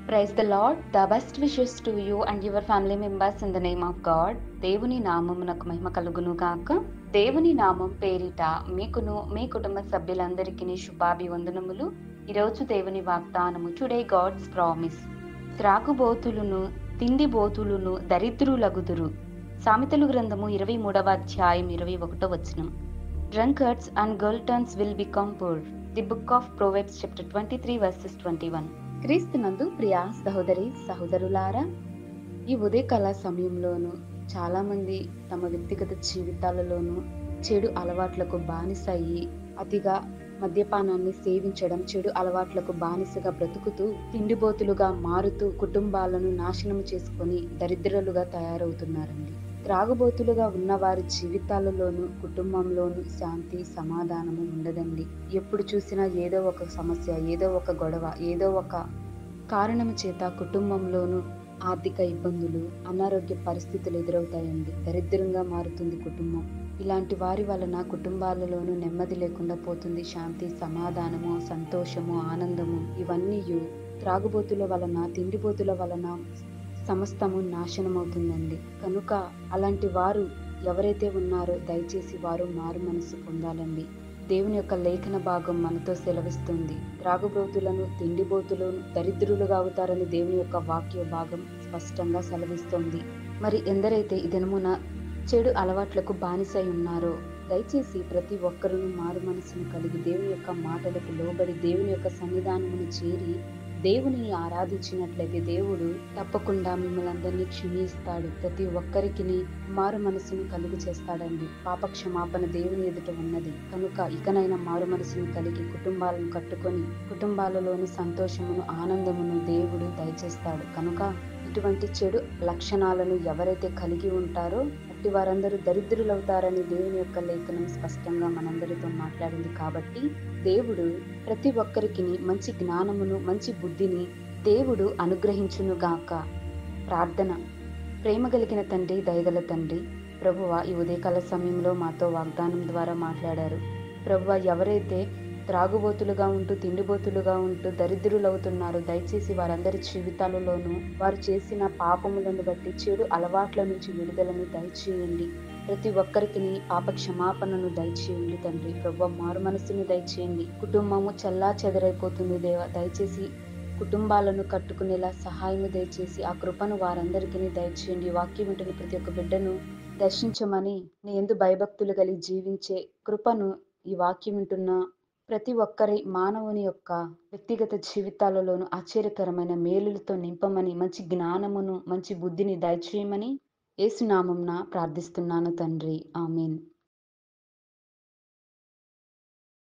Praise the Lord. The best wishes to you and your family members in the name of God. దేవుని నామమునకు మహిమ కలుగును గాక. దేవుని నామం పేరిట మీకును మీ కుటుంబ సభ్యులందరికీ శుభాభివందనములు. ఈరోజు దేవుని వాగ్దానము. Today God's promise. త్రాగుబోతులను తిండిబోతులను దరిద్రులగుదురు. సామెతలు గ్రంథము 23వ అధ్యాయం 21వ వచనం. Drunkards and gluttons will become poor. The book of Proverbs chapter 23 verses 21. క్రీస్తునందు ప్రియా సహోదరి సహోదరులారా, ఈ ఉదయకాల సమయంలోనూ చాలా మంది తమ వ్యక్తిగత జీవితాలలోనూ చెడు అలవాట్లకు బానిసయ్యి అతిగా మద్యపానాన్ని సేవించడం, చెడు అలవాట్లకు బానిసగా బ్రతుకుతూ తిండిబోతులుగా మారుతూ కుటుంబాలను నాశనం చేసుకొని దరిద్రులుగా తయారవుతున్నారండి. త్రాగుబోతులుగా ఉన్న వారి జీవితాలలోనూ కుటుంబంలోనూ శాంతి సమాధానము ఉండదండి. ఎప్పుడు చూసినా ఏదో ఒక సమస్య, ఏదో ఒక గొడవ, ఏదో ఒక కారణము చేత కుటుంబంలోనూ ఆర్థిక ఇబ్బందులు, అనారోగ్య పరిస్థితులు ఎదురవుతాయండి. దరిద్రంగా మారుతుంది కుటుంబం. ఇలాంటి వారి వలన కుటుంబాలలోనూ నెమ్మది లేకుండా పోతుంది. శాంతి సమాధానము సంతోషము ఆనందము ఇవన్నీ త్రాగుబోతుల వలన తిండిబోతుల వలన సమస్తము నాశనమవుతుందండి. కనుక అలాంటి వారు ఎవరైతే ఉన్నారో దయచేసి వారు మారు మనసు పొందాలండి. దేవుని యొక్క లేఖన భాగం మనతో సెలవిస్తుంది. త్రాగుబోతులను తిండిబోతులను దరిద్రులుగా అవుతారని దేవుని యొక్క వాక్య భాగం స్పష్టంగా సెలవిస్తోంది. మరి ఎందరైతే ఈ దినమున చెడు అలవాట్లకు బానిసై ఉన్నారో దయచేసి ప్రతి ఒక్కరూ మారు మనసును కలిగి దేవుని యొక్క మాటలకు లోబడి దేవుని యొక్క సన్నిధానమును చేరి దేవునిని ఆరాధించినట్లయితే దేవుడు తప్పకుండా మిమ్మల్ని అందరినీ క్షమిస్తాడు. ప్రతి ఒక్కరికి మారు మనసును కలుగు చేస్తాడండి. పాప క్షమాపణ దేవుని ఎదుట ఉన్నది. కనుక ఇకనైనా మారు మనసును కలిగి కుటుంబాలను కట్టుకొని కుటుంబాలలోని సంతోషమును ఆనందమును దేవుడు దయచేస్తాడు. కనుక ఇటువంటి చెడు లక్షణాలను ఎవరైతే కలిగి ఉంటారో అట్టి వారందరూ దరిద్రులవుతారని దేవుని యొక్క లేఖనం స్పష్టంగా మనందరితో మాట్లాడింది. కాబట్టి దేవుడు ప్రతి ఒక్కరికి మంచి జ్ఞానమును మంచి బుద్ధిని దేవుడు అనుగ్రహించునుగాక. ప్రార్థన. ప్రేమ కలిగిన తండ్రి, దయగల తండ్రి, ప్రభువా ఈ ఉదయకాల సమయంలో మాతో వాగ్దానం ద్వారా మాట్లాడారు. ప్రభువా ఎవరైతే త్రాగుబోతులుగా ఉంటూ తిండిబోతులుగా ఉంటూ దరిద్రులవుతున్నారు, దయచేసి వారందరి జీవితాలలోనూ వారు చేసిన పాపములను బట్టి చెడు అలవాట్ల నుంచి విడుదలను దయచేయండి. ప్రతి ఒక్కరికి పాప క్షమాపణను దయచేయండి తండ్రి. ప్రభువా మారు మనసుని దయచేయండి. కుటుంబము చల్లా చెదరైపోతుంది దేవా, దయచేసి కుటుంబాలను కట్టుకునేలా సహాయము దయచేసి ఆ కృపను వారందరికీ దయచేయండి. వాక్యం వింటున్న ప్రతి ఒక్క బిడ్డను దర్శించమని, నీ యందు భయభక్తులు కలిగి జీవించే కృపను ఈ వాక్యం వింటున్న ప్రతి ఒక్కరి మానవుని యొక్క వ్యక్తిగత జీవితాలలోనూ ఆశ్చర్యకరమైన మేలులతో నింపమని, మంచి జ్ఞానమును మంచి బుద్ధిని దయచేయమని యేసు నామమున ప్రార్థిస్తున్నాను తండ్రి. ఆమేన్.